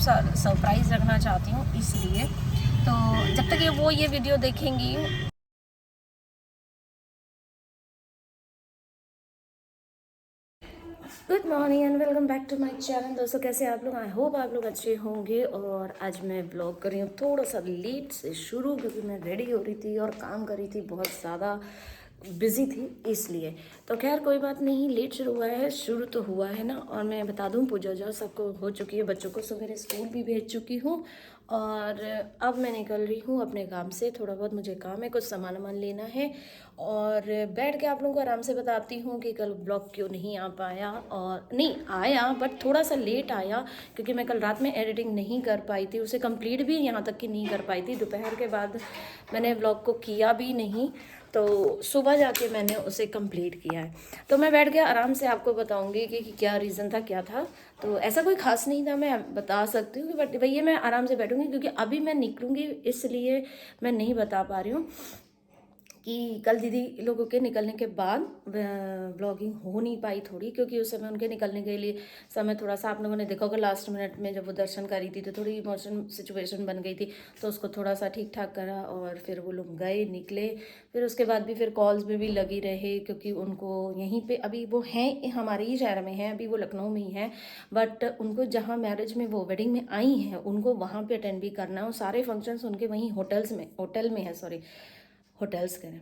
Surprise रखना चाहती हूँ, इसलिए तो जब तक ये वीडियो देखेंगी। Good morning and welcome back to my channel. दोस्तों कैसे आप लोग? आई होप आप लोग अच्छे होंगे। और आज मैं ब्लॉग कर रही हूँ थोड़ा सा लेट से शुरू, क्योंकि मैं रेडी हो रही थी और काम कर रही थी, बहुत ज़्यादा बिजी थी इसलिए। तो खैर कोई बात नहीं, लेट शुरू हुआ है, शुरू तो हुआ है ना। और मैं बता दूँ, पूजा जो सबको हो चुकी है, बच्चों को सवेरे स्कूल भी भेज चुकी हूँ। और अब मैं निकल रही हूँ अपने काम से। थोड़ा बहुत मुझे काम है, कुछ सामान लेना है, और बैठ के आप लोगों को आराम से बताती हूँ कि कल ब्लॉग क्यों नहीं आ पाया। और नहीं आया, बट थोड़ा सा लेट आया, क्योंकि मैं कल रात में एडिटिंग नहीं कर पाई थी, उसे कंप्लीट भी यहाँ तक कि नहीं कर पाई थी। दोपहर के बाद मैंने ब्लॉग को किया भी नहीं, तो सुबह जाके मैंने उसे कंप्लीट किया है। तो मैं बैठ के आराम से आपको बताऊंगी कि क्या रीज़न था, क्या था। तो ऐसा कोई ख़ास नहीं था, मैं बता सकती हूँ, बट भैया मैं आराम से बैठूंगी, क्योंकि अभी मैं निकलूँगी, इसलिए मैं नहीं बता पा रही हूँ कि कल दीदी लोगों के निकलने के बाद ब्लॉगिंग हो नहीं पाई थोड़ी, क्योंकि उस समय उनके निकलने के लिए समय थोड़ा सा, आप लोगों ने देखा होगा लास्ट मिनट में जब वो दर्शन करी थी, तो थोड़ी इमोशन सिचुएशन बन गई थी, तो उसको थोड़ा सा ठीक ठाक करा और फिर वो लोग गए, निकले। फिर उसके बाद भी फिर कॉल्स में भी लगी रहे, क्योंकि उनको यहीं पर अभी वो हैं, हमारे ही शहर में हैं, अभी वो लखनऊ में ही हैं, बट उनको जहाँ मैरिज में वो वेडिंग में आई हैं, उनको वहाँ पर अटेंड भी करना है। और सारे फंक्शंस उनके वहीं होटल में है, सॉरी होटल्स करें,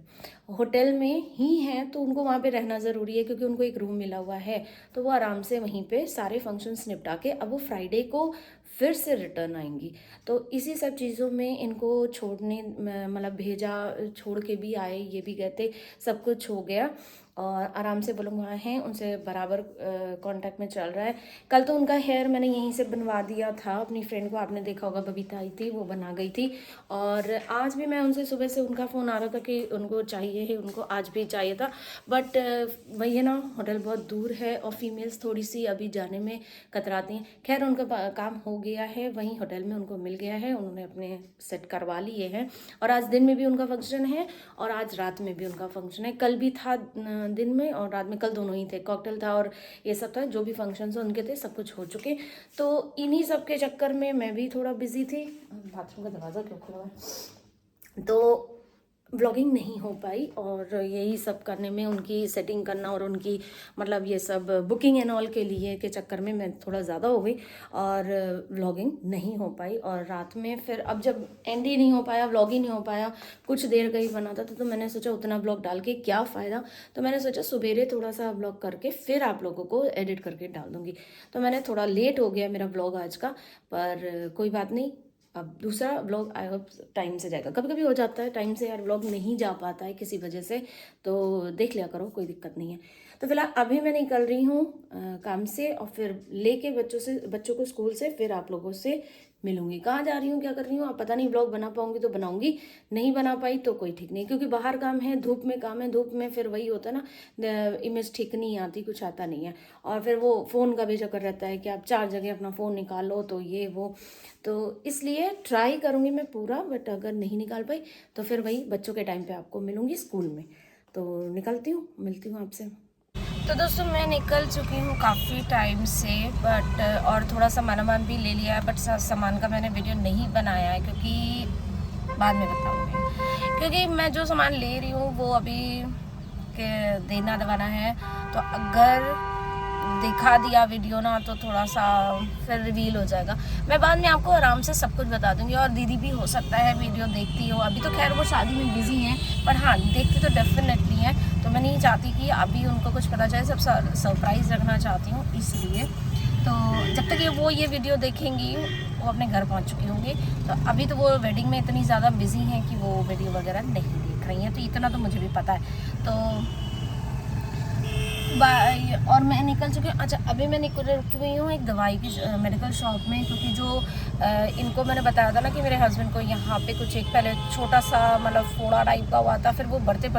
होटल में ही हैं, तो उनको वहाँ पे रहना ज़रूरी है, क्योंकि उनको एक रूम मिला हुआ है। तो वो आराम से वहीं पे सारे फंक्शंस निपटा के अब वो फ्राइडे को फिर से रिटर्न आएंगी। तो इसी सब चीज़ों में इनको छोड़ने, मतलब भेजा, छोड़ के भी आए, ये भी गए थे, सब कुछ हो गया। और आराम से वो लोग वहाँ हैं, उनसे बराबर कांटेक्ट में चल रहा है। कल तो उनका हेयर मैंने यहीं से बनवा दिया था, अपनी फ्रेंड को, आपने देखा होगा, बबीता आई थी, वो बना गई थी। और आज भी मैं उनसे सुबह से उनका फ़ोन आ रहा था कि उनको चाहिए है, उनको आज भी चाहिए था, बट वही है ना, होटल बहुत दूर है और फीमेल्स थोड़ी सी अभी जाने में कतराती हैं। खैर उनका काम हो गया है, वहीं होटल में उनको मिल गया है, उन्होंने अपने सेट करवा लिए हैं। और आज दिन में भी उनका फंक्शन है और आज रात में भी उनका फंक्शन है। कल भी था दिन में और रात में, कल दोनों ही थे, कॉकटेल था और ये सब था, जो भी फंक्शंस उनके थे सब कुछ हो चुके। तो इन्हीं सब के चक्कर में मैं भी थोड़ा बिजी थी। बाथरूम का दरवाज़ा क्यों खुला है? तो व्लॉगिंग नहीं हो पाई, और यही सब करने में, उनकी सेटिंग करना और उनकी मतलब ये सब बुकिंग एंड ऑल के लिए के चक्कर में मैं थोड़ा ज़्यादा हो गई और व्लॉगिंग नहीं हो पाई। और रात में फिर अब जब एंड ही नहीं हो पाया, व्लॉग ही नहीं हो पाया, कुछ देर का ही बना था, तो मैंने सोचा उतना ब्लॉग डाल के क्या फ़ायदा। तो मैंने सोचा सवेरे थोड़ा सा ब्लॉग करके फिर आप लोगों को एडिट करके डाल दूँगी। तो मैंने थोड़ा लेट हो गया मेरा ब्लॉग आज का, पर कोई बात नहीं, अब दूसरा व्लॉग आई होप टाइम से जाएगा। कभी कभी हो जाता है टाइम से यार व्लॉग नहीं जा पाता है किसी वजह से, तो देख लिया करो, कोई दिक्कत नहीं है। तो फिलहाल अभी मैं निकल रही हूँ काम से, और फिर लेके बच्चों को स्कूल से फिर आप लोगों से मिलूंगी। कहाँ जा रही हूँ, क्या कर रही हूँ, आप पता नहीं। ब्लॉग बना पाऊंगी तो बनाऊंगी, नहीं बना पाई तो कोई ठीक नहीं, क्योंकि बाहर काम है, धूप में काम है, धूप में फिर वही होता है ना, इमेज ठीक नहीं आती, कुछ आता नहीं है। और फिर वो फ़ोन का भी चक्कर रहता है कि आप 4 जगह अपना फ़ोन निकालो, तो ये वो, तो इसलिए ट्राई करूँगी मैं पूरा, बट अगर नहीं निकाल पाई तो फिर वही बच्चों के टाइम पे आपको मिलूँगी स्कूल में। तो निकलती हूँ, मिलती हूँ आपसे। तो दोस्तों मैं निकल चुकी हूँ काफ़ी टाइम से, बट और थोड़ा सामान भी ले लिया है, बट सामान का मैंने वीडियो नहीं बनाया है, क्योंकि बाद में बताऊँगी। क्योंकि मैं जो सामान ले रही हूँ वो अभी के देना दवाना है, तो अगर दिखा दिया वीडियो ना तो थोड़ा सा फिर रिवील हो जाएगा। मैं बाद में आपको आराम से सब कुछ बता दूंगी। और दीदी भी हो सकता है वीडियो देखती हो, अभी तो खैर वो शादी में बिजी हैं, पर हाँ देखती तो डेफिनेटली हैं। तो मैं नहीं चाहती कि अभी उनको कुछ पता चले, सब सरप्राइज़ रखना चाहती हूँ, इसलिए। तो जब तक ये वीडियो देखेंगी वो अपने घर पहुँच चुकी होंगी। तो अभी तो वो वेडिंग में इतनी ज़्यादा बिजी हैं कि वो वीडियो वगैरह नहीं देख रही हैं, तो इतना तो मुझे भी पता है। तो और मैं निकल चुकी हूँ। अच्छा अभी मैं रुकी हुई हूँ एक दवाई की मेडिकल शॉप में, क्योंकि जो इनको मैंने बताया था ना कि मेरे हस्बैंड को यहाँ पे कुछ एक पहले छोटा सा मतलब फोड़ा टाइप का हुआ था, फिर वो बढ़ते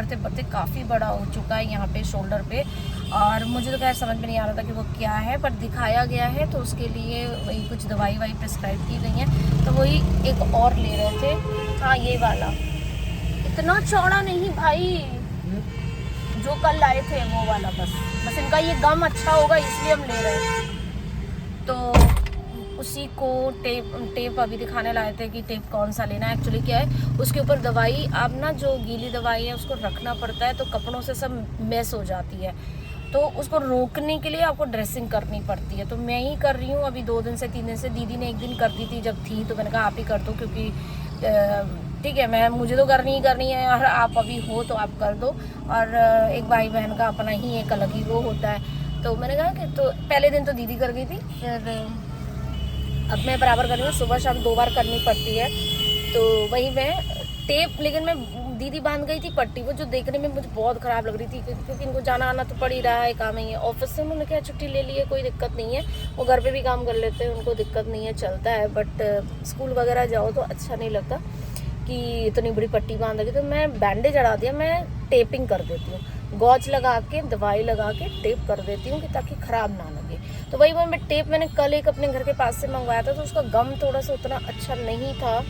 काफ़ी बड़ा हो चुका है यहाँ पे शोल्डर पे। और मुझे तो खैर समझ में नहीं आ रहा था कि वो क्या है, पर दिखाया गया है, तो उसके लिए वही कुछ दवाई प्रिस्क्राइब की गई हैं। तो वही एक और ले रहे थे, हाँ ये वाला, इतना चौड़ा नहीं भाई, जो कल लाए थे वो वाला, बस इनका ये गम अच्छा होगा इसलिए हम ले रहे हैं। तो उसी को टेप अभी दिखाने लाए थे कि टेप कौन सा लेना है। एक्चुअली क्या है, उसके ऊपर दवाई, आप ना जो गीली दवाई है उसको रखना पड़ता है, तो कपड़ों से सब मैस हो जाती है, तो उसको रोकने के लिए आपको ड्रेसिंग करनी पड़ती है। तो मैं ही कर रही हूँ अभी 2 दिन से 3 दिन से। दीदी ने एक दिन कर दी थी जब थी, तो मैंने कहा आप ही कर दो, क्योंकि ठीक है, मुझे तो करनी ही करनी है, और आप अभी हो तो आप कर दो। और एक भाई बहन का अपना ही एक अलग ही वो होता है। तो मैंने कहा कि तो पहले दिन तो दीदी कर गई थी, फिर अब मैं बराबर कर रही हूँ, सुबह शाम 2 बार करनी पड़ती है। तो वही मैं टेप, लेकिन मैं दीदी बांध गई थी पट्टी, वो जो देखने में मुझे बहुत ख़राब लग रही थी, क्योंकि इनको जाना आना तो पड़ ही रहा है, काम ही है। ऑफिस से उन्होंने क्या छुट्टी ले ली है, कोई दिक्कत नहीं है, वो घर पे भी काम कर लेते हैं, उनको दिक्कत नहीं है, चलता है। बट स्कूल वगैरह जाओ तो अच्छा नहीं लगता कि इतनी बड़ी पट्टी बांध रखी। तो मैं बैंडेज चढ़ा दिया, मैं टेपिंग कर देती हूँ, गॉज लगा के, दवाई लगा के टेप कर देती हूँ कि ताकि ख़राब ना लगे। तो वही मैं टेप मैंने कल एक अपने घर के पास से मंगवाया था, तो उसका गम थोड़ा सा उतना अच्छा नहीं था,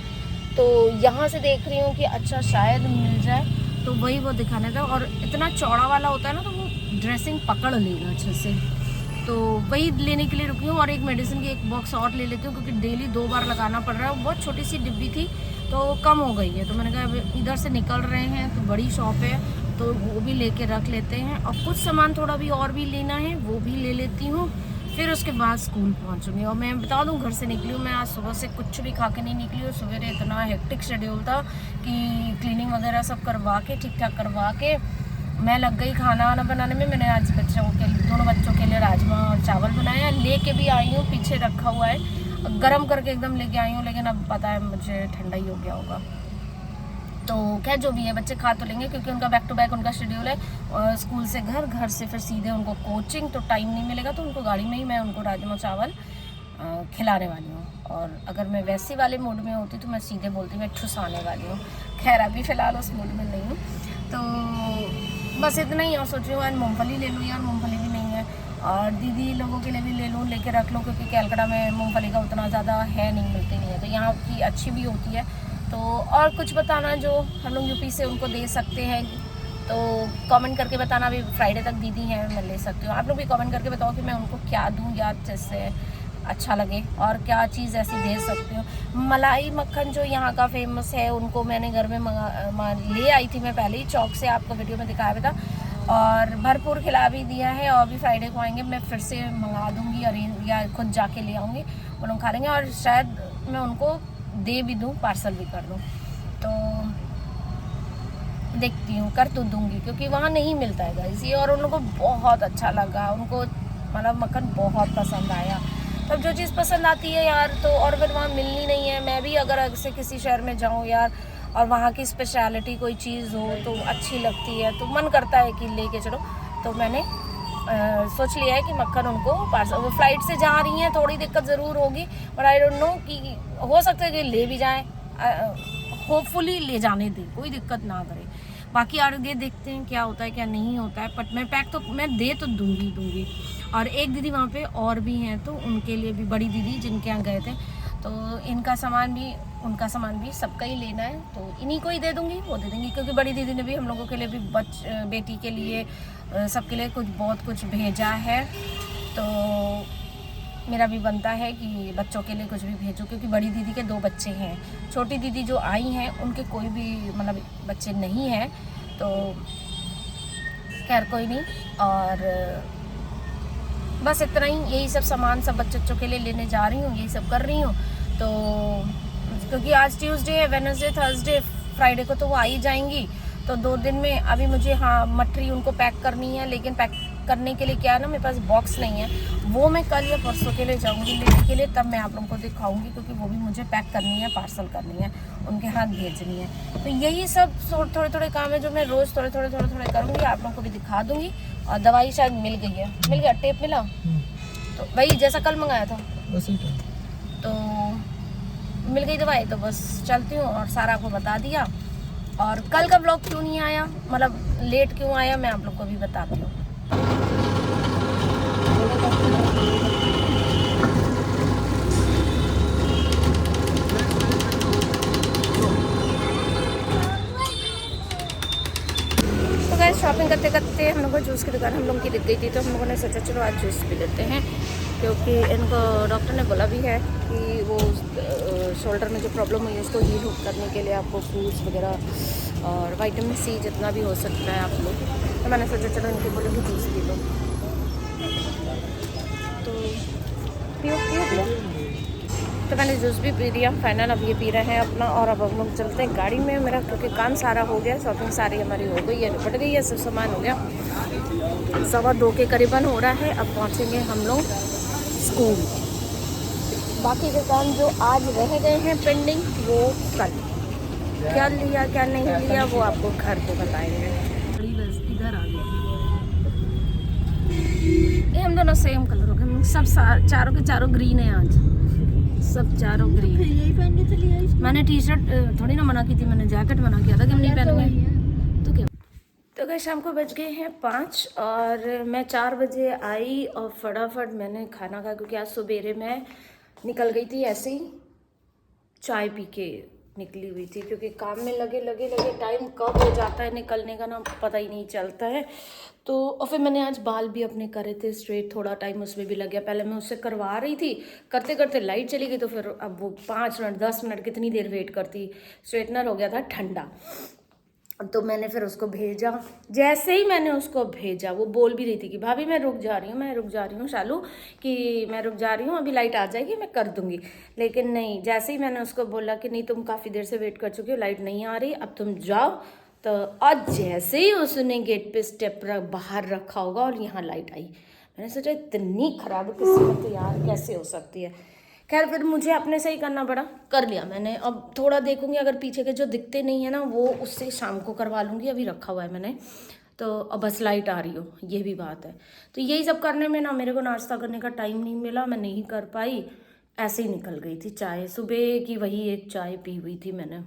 तो यहाँ से देख रही हूँ कि अच्छा शायद मिल जाए, तो वही वो दिखाने था। और इतना चौड़ा वाला होता है ना, तो वो ड्रेसिंग पकड़ लेगा अच्छे से, तो वही लेने के लिए रुकी हूँ। और एक मेडिसिन की एक बॉक्स और ले लेती हूँ, क्योंकि डेली 2 बार लगाना पड़ रहा है। बहुत छोटी सी डिब्बी थी तो कम हो गई है, तो मैंने कहा अब इधर से निकल रहे हैं तो बड़ी शॉप है, तो वो भी लेके रख लेते हैं। और कुछ सामान थोड़ा भी और भी लेना है, वो भी ले लेती हूँ, फिर उसके बाद स्कूल पहुँचूँगी। और मैं बता दूँ, घर से निकली हूँ मैं आज सुबह से, कुछ भी खा के नहीं निकली हूँ। सवेरे इतना हेक्टिक शेड्यूल था कि क्लीनिंग वगैरह सब करवा के, ठीक ठाक करवा के मैं लग गई खाना वाना बनाने में। मैंने आज दोनों बच्चों के लिए राजमा और चावल बनाया, लेके भी आई हूँ, पीछे रखा हुआ है, गरम करके एकदम लेके आई हूँ, लेकिन अब पता है मुझे ठंडा ही हो गया होगा। तो क्या जो भी है, बच्चे खा तो लेंगे, क्योंकि उनका बैक टू बैक उनका शेड्यूल है, और स्कूल से घर, घर से फिर सीधे उनको कोचिंग, तो टाइम नहीं मिलेगा, तो उनको गाड़ी में ही मैं उनको राजमा चावल खिलाने वाली हूँ। और अगर मैं वैसी वाले मूड में होती तो मैं सीधे बोलती मैं ठुसाने वाली हूँ। खैर अभी फ़िलहाल उस मूड में नहीं हूँ, तो बस इतना ही। और सोच रही हूँ आज मूँगफली ले लूँ यार, मूँगफली भी नहीं है, और दीदी लोगों के लिए भी ले लूँ, लेके रख लूँ, क्योंकि कलकत्ता में मूँगफली का उतना ज़्यादा है नहीं, मिलती नहीं है, तो यहाँ की अच्छी भी होती है। तो और कुछ बताना जो हम लोग यूपी से उनको दे सकते हैं, तो कमेंट करके बताना। अभी फ्राइडे तक दीदी हैं, मैं ले सकती हूँ। आप लोग भी कमेंट करके बताओ कि मैं उनको क्या दूँ यार, जैसे अच्छा लगे, और क्या चीज़ ऐसी दे सकती हूँ। मलाई मक्खन जो यहाँ का फेमस है, उनको मैंने घर में ले आई थी मैं पहले ही, चौक से आपको वीडियो में दिखाया था, और भरपूर खिला भी दिया है। और भी फ्राइडे को आएंगे, मैं फिर से मंगा दूँगी, अरेंज या खुद जाके ले आऊँगी, वो लोग खा लेंगे, और शायद मैं उनको दे भी दूँ, पार्सल भी कर दूँ, तो देखती हूँ, कर तो दूँगी, क्योंकि वहाँ नहीं मिलता है गाइस ये। और उन लोगों को बहुत अच्छा लगा, उनको मतलब मक्खन बहुत पसंद आया। तब जो चीज़ पसंद आती है यार, तो और फिर वहाँ मिलनी नहीं है। मैं भी अगर ऐसे किसी शहर में जाऊँ यार, और वहाँ की स्पेशलिटी कोई चीज़ हो तो अच्छी लगती है, तो मन करता है कि लेके चलो। तो मैंने सोच लिया है कि मक्खन उनको पार्सल, वो फ्लाइट से जा रही हैं, थोड़ी दिक्कत ज़रूर होगी, बट आई डोंट नो, कि हो सकता है कि ले भी जाएँ, होपफुली ले जाने दें, कोई दिक्कत ना करें। बाकी आगे देखते हैं क्या होता है क्या नहीं होता है, बट मैं पैक तो मैं दे तो दूँगी। और एक दीदी वहाँ पे और भी हैं, तो उनके लिए भी, बड़ी दीदी जिनके यहाँ गए थे, तो उनका सामान भी सबका ही लेना है, तो इन्हीं को ही दे दूँगी, वो दे देंगी, क्योंकि बड़ी दीदी ने भी हम लोगों के लिए भी बेटी के लिए सबके लिए बहुत कुछ भेजा है। तो मेरा भी बनता है कि बच्चों के लिए कुछ भी भेजो, क्योंकि बड़ी दीदी के 2 बच्चे हैं, छोटी दीदी जो आई हैं उनके कोई भी मतलब बच्चे नहीं हैं, तो खैर कोई नहीं। और बस इतना ही, यही सब सामान सब बच्चों के लिए लेने जा रही हूँ, यही सब कर रही हूँ। तो क्योंकि आज ट्यूसडे है, वेडनेसडे, थर्सडे, फ्राइडे को तो वो आ ही जाएंगी, तो 2 दिन में अभी मुझे मटरी उनको पैक करनी है, लेकिन पैक करने के लिए क्या है ना, मेरे पास बॉक्स नहीं है, वो मैं कल या परसों के लिए जाऊंगी लेने के लिए, तब मैं आप लोगों को दिखाऊंगी, क्योंकि वो भी मुझे पैक करनी है, पार्सल करनी है, उनके हाथ भेजनी है। तो यही सब थोड़े काम है जो मैं रोज़ थोड़े करूँगी, आप लोगों को भी दिखा दूँगी। और दवाई शायद मिल गया, टेप मिला, तो वही जैसा कल मंगाया था तो मिल गई दवाई, तो बस चलती हूँ, और सारा आपको बता दिया। और कल का ब्लॉग क्यों नहीं आया, मतलब लेट क्यों आया, मैं आप लोग को भी बताती हूँ। शॉपिंग करते करते हम लोग को जूस की दुकान हम लोग की दिख गई थी, तो हम लोगों ने सोचा चलो आज जूस पी लेते हैं। क्योंकि इनको डॉक्टर ने बोला भी है कि वो शोल्डर में जो प्रॉब्लम हुई है उसको हील करने के लिए आपको फ्रूट्स वगैरह और विटामिन सी जितना भी हो सकता है आप लोग। तो मैंने सोचा चलो इनके बोलेंगे जूस पी लो, तो पियो पियो पियो। तो मैंने जूस भी पी लिया फाइनल। अब ये पी रहे हैं अपना, और अब हम लोग चलते हैं गाड़ी में। मेरा क्योंकि काम सारा हो गया, शॉपिंग सारी हमारी हो गई है, निपट गई है, सब सामान हो गया। 2:15 के करीबन हो रहा है। अब पहुँचेंगे हम लोग स्कूल। बाकी के काम जो आज रह गए हैं पेंडिंग वो कल, क्या लिया क्या नहीं लिया वो आपको घर पे बताएंगे। बस इधर आ गए, ये हम दोनों सेम कलर हो गए, सब चारों के चारों ग्रीन है आज, सब चारों ग्रीन। यही पहन के चली आई। मैंने टी शर्ट थोड़ी ना मना की थी, मैंने जैकेट मना किया था कि हम नहीं पहनेंगे। तो क्या, तो गए शाम को बज गए हैं 5 और मैं 4 बजे आई और फटाफट मैंने खाना खाया, क्योंकि आज सवेरे मैं निकल गई थी ऐसे ही, चाय पी के निकली हुई थी, क्योंकि काम में लगे लगे लगे टाइम कब हो जाता है निकलने का ना पता ही नहीं चलता है। तो और फिर मैंने आज बाल भी अपने करे थे स्ट्रेट, थोड़ा टाइम उसमें भी लग गया। पहले मैं उससे करवा रही थी, करते करते लाइट चली गई, तो फिर अब वो 5 मिनट 10 मिनट कितनी देर वेट करती, स्ट्रेटनर हो गया था ठंडा। तो मैंने फिर उसको भेजा। जैसे ही मैंने उसको भेजा वो बोल भी रही थी कि भाभी मैं रुक जा रही हूँ शालू, कि मैं रुक जा रही हूँ, अभी लाइट आ जाएगी मैं कर दूंगी। लेकिन नहीं, जैसे ही मैंने उसको बोला कि नहीं तुम काफ़ी देर से वेट कर चुकी हो, लाइट नहीं आ रही, अब तुम जाओ, तो आज जैसे ही उसने गेट पे स्टेप बाहर रखा होगा और यहाँ लाइट आई, मैंने सोचा इतनी खराब किस्मत यार कैसे हो सकती है। खैर फिर मुझे अपने से ही करना पड़ा, कर लिया मैंने। अब थोड़ा देखूंगी, अगर पीछे के जो दिखते नहीं है ना वो उससे शाम को करवा लूँगी, अभी रखा हुआ है मैंने। तो अब बस लाइट आ रही हो, ये भी बात है। तो यही सब करने में ना मेरे को नाश्ता करने का टाइम नहीं मिला, मैं नहीं कर पाई, ऐसे ही निकल गई थी। चाय सुबह की वही एक चाय पी हुई थी मैंने।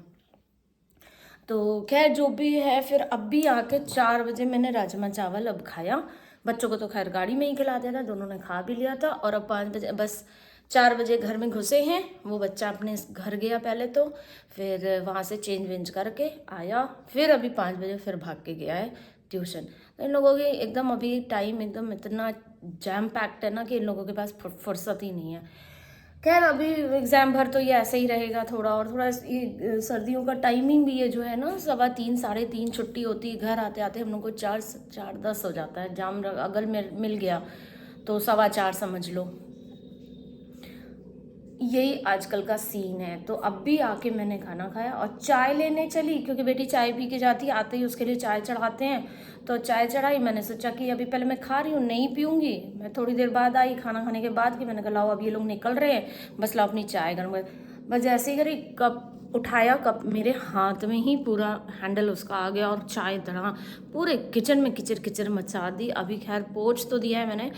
तो खैर जो भी है, फिर अब भी आके 4 बजे मैंने राजमा चावल अब खाया। बच्चों को तो खैर गाड़ी में ही खिला दिया था, दोनों ने खा भी लिया था। और अब 5 बजे बस 4 बजे घर में घुसे हैं। वो बच्चा अपने घर गया पहले, तो फिर वहाँ से चेंज वेंज करके आया, फिर अभी 5 बजे फिर भाग के गया है ट्यूशन। तो इन लोगों की एकदम अभी टाइम एकदम इतना जैम पैक्ड है ना कि इन लोगों के पास फुर्सत ही नहीं है। खैर अभी एग्ज़ाम भर तो ये ऐसे ही रहेगा, थोड़ा और थोड़ा। ये सर्दियों का टाइमिंग भी ये जो है ना 3:15 3:30 छुट्टी होती है, घर आते आते हम लोग को 4:10 हो जाता है। जाम अगर मिल गया तो 4:15 समझ लो। यही आजकल का सीन है। तो अब भी आके मैंने खाना खाया और चाय लेने चली, क्योंकि बेटी चाय पी के जाती है, आते ही उसके लिए चाय चढ़ाते हैं। तो चाय चढ़ाई, मैंने सोचा कि अभी पहले मैं खा रही हूँ नहीं पीऊँगी, मैं थोड़ी देर बाद आई खाना खाने के बाद, कि मैंने कहा लाओ अब ये लोग निकल रहे हैं, बस लाओ अपनी चाय गर्म कर। बस जैसे ही करी कप उठाया, कप मेरे हाथ में ही पूरा हैंडल उसका आ गया और चाय धड़ा पूरे किचन में किचर किचर मचा दी। अभी खैर पोंछ तो दिया है मैंने,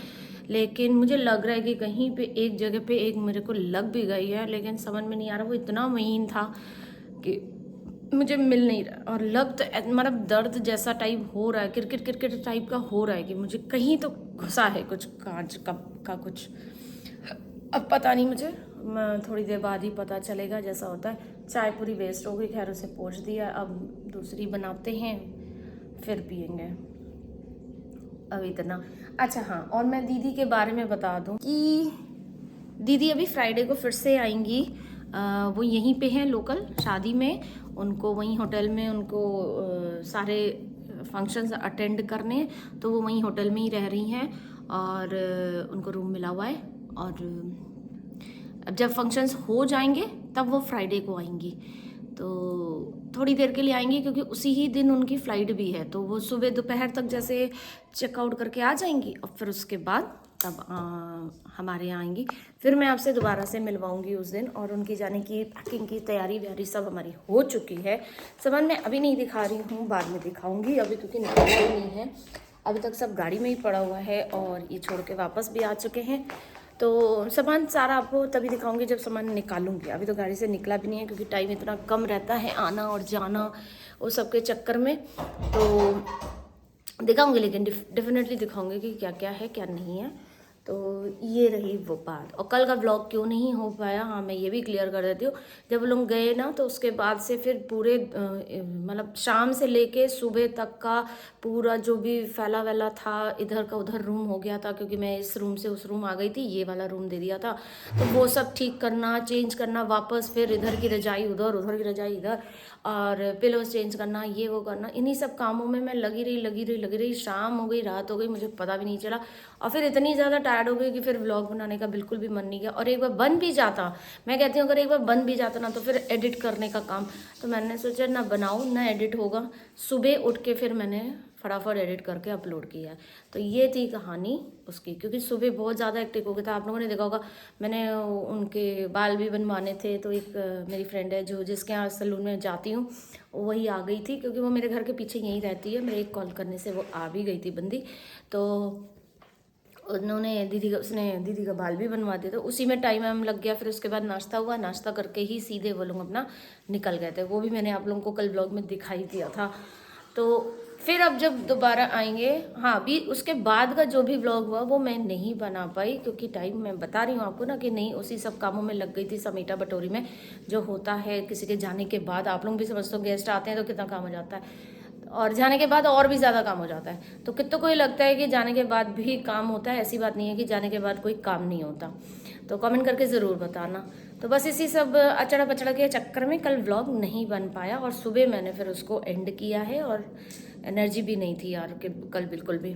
लेकिन मुझे लग रहा है कि कहीं पे एक जगह पे एक मेरे को लग भी गई है, लेकिन समझ में नहीं आ रहा, वो इतना महीन था कि मुझे मिल नहीं रहा। और लग तो मतलब दर्द जैसा टाइप हो रहा है, क्रिकेट क्रिकेट टाइप का हो रहा है कि मुझे कहीं तो घुसा है कुछ कांच का कुछ। अब पता नहीं, मुझे थोड़ी देर बाद ही पता चलेगा जैसा होता है। चाय पूरी वेस्ट हो गई, खैर उसे पोंछ दिया, अब दूसरी बनाते हैं फिर पियेंगे। अब इतना। अच्छा हाँ, और मैं दीदी के बारे में बता दूं कि दीदी अभी फ्राइडे को फिर से आएंगी। वो यहीं पे हैं लोकल, शादी में उनको वहीं होटल में उनको सारे फंक्शंस अटेंड करने, तो वो वहीं होटल में ही रह रही हैं और उनको रूम मिला हुआ है। और अब जब फंक्शंस हो जाएंगे तब वो फ्राइडे को आएंगी, तो थोड़ी देर के लिए आएंगी, क्योंकि उसी ही दिन उनकी फ़्लाइट भी है। तो वो सुबह दोपहर तक जैसे चेकआउट करके आ जाएंगी और फिर उसके बाद तब हमारे यहाँ आएंगी। फिर मैं आपसे दोबारा से मिलवाऊंगी उस दिन। और उनकी जाने की पैकिंग की तैयारी व्यारी सब हमारी हो चुकी है। सामान मैं अभी नहीं दिखा रही हूँ, बाद में दिखाऊंगी, अभी क्योंकि निकलना ही नहीं है। अभी तक सब गाड़ी में ही पड़ा हुआ है और ये छोड़ के वापस भी आ चुके हैं। तो सामान सारा आपको तभी दिखाऊंगी जब सामान निकालूंगी। अभी तो गाड़ी से निकला भी नहीं है, क्योंकि टाइम इतना कम रहता है आना और जाना वो सब के चक्कर में। तो दिखाऊंगी, लेकिन डेफिनेटली दिखाऊंगी कि क्या क्या है क्या नहीं है। तो ये रही वो बात। और कल का ब्लॉग क्यों नहीं हो पाया, हाँ मैं ये भी क्लियर कर देती हूँ। जब वो लोग गए ना तो उसके बाद से फिर पूरे मतलब शाम से लेके सुबह तक का पूरा जो भी फैला वैला था इधर का उधर रूम हो गया था, क्योंकि मैं इस रूम से उस रूम आ गई थी, ये वाला रूम दे दिया था। तो वो सब ठीक करना, चेंज करना, वापस फिर इधर की रजाई उधर, उधर की रजाई इधर, और पिलोज चेंज करना, ये वो करना, इन्हीं सब कामों में मैं लगी रही। शाम हो गई, रात हो गई, मुझे पता भी नहीं चला। और फिर इतनी ज़्यादा टायर्ड हो गई कि फिर व्लॉग बनाने का बिल्कुल भी मन नहीं किया। और एक बार बन भी जाता, मैं कहती हूँ अगर एक बार बन भी जाता ना तो फिर एडिट करने का काम, तो मैंने सोचा ना बनाऊँ ना एडिट होगा। सुबह उठ के फिर मैंने फटाफट एडिट करके अपलोड किया है। तो ये थी कहानी उसकी, क्योंकि सुबह बहुत ज़्यादा एक्टिव हो गया था। आप लोगों ने देखा होगा, मैंने उनके बाल भी बनवाने थे, तो एक मेरी फ्रेंड है जो जिसके यहाँ सैलून में जाती हूँ, वही आ गई थी, क्योंकि वो मेरे घर के पीछे यहीं रहती है। मेरे एक कॉल करने से वो आ भी गई थी बंदी। तो उसने दीदी का बाल भी बनवा दिया, तो उसी में टाइम वाइम लग गया। फिर उसके बाद नाश्ता हुआ, नाश्ता करके ही सीधे वो लोग अपना निकल गए थे। वो भी मैंने आप लोगों को कल ब्लॉग में दिखाई दिया था। तो फिर अब जब दोबारा आएंगे, हाँ भी उसके बाद का जो भी ब्लॉग हुआ वो मैं नहीं बना पाई, क्योंकि टाइम मैं बता रही हूँ आपको ना कि नहीं, उसी सब कामों में लग गई थी, समेटा बटोरी में जो होता है किसी के जाने के बाद। आप लोग भी समझते हो, गेस्ट आते हैं तो कितना काम हो जाता है, और जाने के बाद और भी ज़्यादा काम हो जाता है। तो कितनों को ये लगता है कि जाने के बाद भी काम होता है, ऐसी बात नहीं है कि जाने के बाद कोई काम नहीं होता। तो कमेंट करके ज़रूर बताना। तो बस इसी सब अचड़ा पचड़ा के चक्कर में कल व्लॉग नहीं बन पाया, और सुबह मैंने फिर उसको एंड किया है। और एनर्जी भी नहीं थी यार कि कल बिल्कुल भी,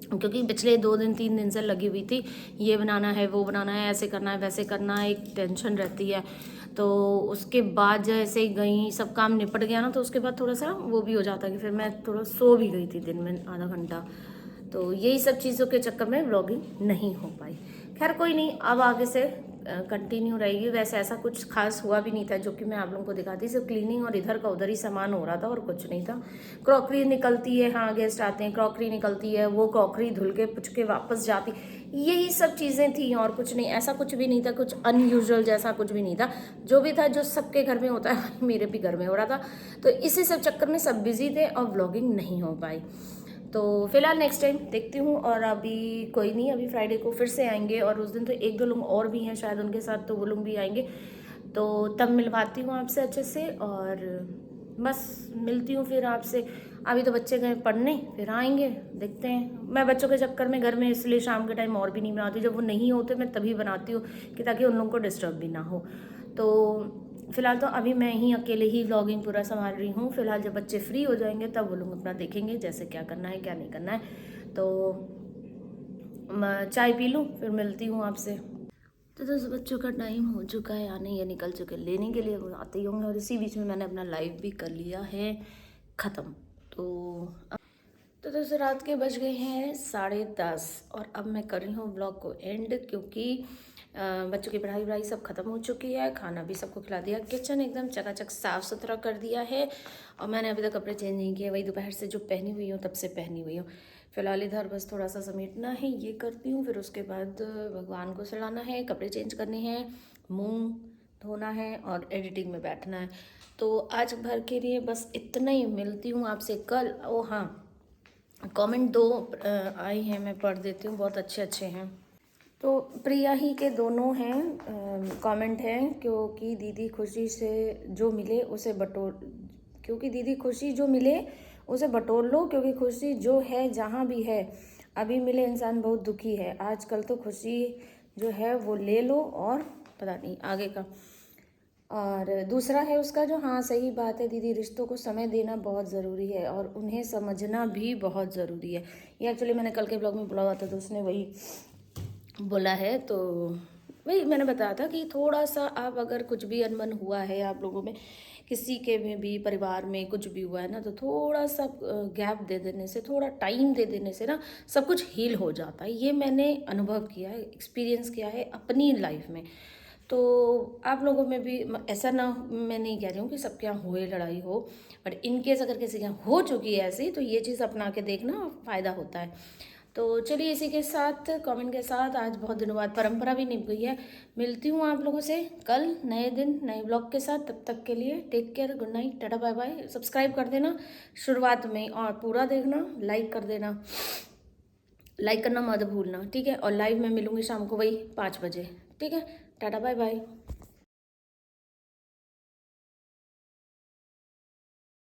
क्योंकि पिछले 2 दिन 3 दिन से लगी हुई थी, ये बनाना है वो बनाना है, ऐसे करना है वैसे करना है, एक टेंशन रहती है। तो उसके बाद जैसे ही गई, सब काम निपट गया ना, तो उसके बाद थोड़ा सा वो भी हो जाता है कि फिर मैं थोड़ा सो भी गई थी दिन में आधा घंटा। तो यही सब चीज़ों के चक्कर में व्लॉगिंग नहीं हो पाई। खैर कोई नहीं, अब आगे से कंटिन्यू रहेगी। वैसे ऐसा कुछ खास हुआ भी नहीं था जो कि मैं आप लोगों को दिखाती, सिर्फ क्लीनिंग और इधर का उधर ही सामान हो रहा था और कुछ नहीं था। क्रॉकरी निकलती है, हाँ गेस्ट आते हैं, क्रॉकरी निकलती है, वो क्रॉकरी धुल के पुछ के वापस जाती, यही सब चीज़ें थी और कुछ नहीं। ऐसा कुछ भी नहीं था, कुछ अनयूजुअल जैसा कुछ भी नहीं था। जो भी था, जो सबके घर में होता है मेरे भी घर में हो रहा था। तो इसी सब चक्कर में सब बिजी थे और व्लॉगिंग नहीं हो पाई। तो फिलहाल नेक्स्ट टाइम देखती हूँ। और अभी कोई नहीं, अभी फ्राइडे को फिर से आएंगे, और उस दिन तो 1-2 लोग और भी हैं शायद उनके साथ, तो वो लोग भी आएंगे। तो तब मिलवाती हूँ आपसे अच्छे से, और बस मिलती हूँ फिर आपसे। अभी तो बच्चे गए पढ़ने, फिर आएंगे, देखते हैं। मैं बच्चों के चक्कर में घर में इसलिए शाम के टाइम और भी नहीं बनाती, जब वो नहीं होते मैं तभी बनाती हूँ कि ताकि उन लोगों को डिस्टर्ब भी ना हो। तो फिलहाल तो अभी मैं ही अकेले ही व्लॉगिंग पूरा संभाल रही हूँ। फिलहाल जब बच्चे फ्री हो जाएंगे तब वो लोग अपना देखेंगे जैसे क्या करना है क्या नहीं करना है। तो मैं चाय पी लूँ, फिर मिलती हूँ आपसे। तो दोस्तों बच्चों का टाइम हो चुका है, आने या निकल चुके, लेने के लिए वो आते ही होंगे। और इसी बीच में मैंने अपना लाइव भी कर लिया है ख़त्म। तो दोस्तों रात के बज गए हैं 10:30, और अब मैं कर रही हूँ ब्लॉग को एंड, क्योंकि बच्चों की पढ़ाई वढ़ाई सब खत्म हो चुकी है, खाना भी सबको खिला दिया, किचन एकदम चकाचक साफ़ सुथरा कर दिया है। और मैंने अभी तक कपड़े चेंज नहीं किए, वही दोपहर से जो पहनी हुई हूँ तब से पहनी हुई हूँ। फिलहाल इधर बस थोड़ा सा समेटना है, ये करती हूँ। फिर उसके बाद भगवान को सलाना है, कपड़े चेंज करने हैं, मुँह धोना है और एडिटिंग में बैठना है। तो आज भर के लिए बस इतना ही, मिलती हूँ आपसे कल। ओ हाँ, कमेंट 2 आए हैं, मैं पढ़ देती हूँ, बहुत अच्छे अच्छे हैं। तो प्रिया ही के दोनों हैं कमेंट हैं, क्योंकि दीदी खुशी से जो मिले उसे बटोर, क्योंकि दीदी खुशी जो मिले उसे बटोर लो, क्योंकि खुशी जो है जहाँ भी है, अभी मिले इंसान बहुत दुखी है, आजकल तो खुशी जो है वो ले लो, और पता नहीं आगे का। और दूसरा है उसका जो, हाँ सही बात है दीदी, रिश्तों को समय देना बहुत ज़रूरी है और उन्हें समझना भी बहुत ज़रूरी है। ये एक्चुअली मैंने कल के ब्लॉग में बोला हुआ था, तो उसने वही बोला है। तो वही मैंने बताया था कि थोड़ा सा आप अगर कुछ भी अनबन हुआ है आप लोगों में, किसी के में भी परिवार में कुछ भी हुआ है ना, तो थोड़ा सा गैप दे देने से, थोड़ा टाइम दे देने से ना सब कुछ हील हो जाता है। ये मैंने अनुभव किया है, एक्सपीरियंस किया है अपनी लाइफ में। तो आप लोगों में भी ऐसा ना, मैं नहीं कह रही हूँ कि सबके यहाँ हुए लड़ाई हो, बट इनकेस अगर किसी के यहाँ हो चुकी है ऐसी, तो ये चीज़ अपना के देखना फ़ायदा होता है। तो चलिए इसी के साथ, कमेंट के साथ, आज बहुत दिनों बाद परंपरा भी निभ गई है। मिलती हूँ आप लोगों से कल नए दिन नए ब्लॉग के साथ। तब तक के लिए take care, good night, tata bye bye. Subscribe कर देना शुरुआत में, और पूरा देखना, लाइक कर देना। लाइक करना मत भूलना, ठीक है। और लाइव में मिलूंगी शाम को वही 5 बजे, ठीक है। Tata bye bye.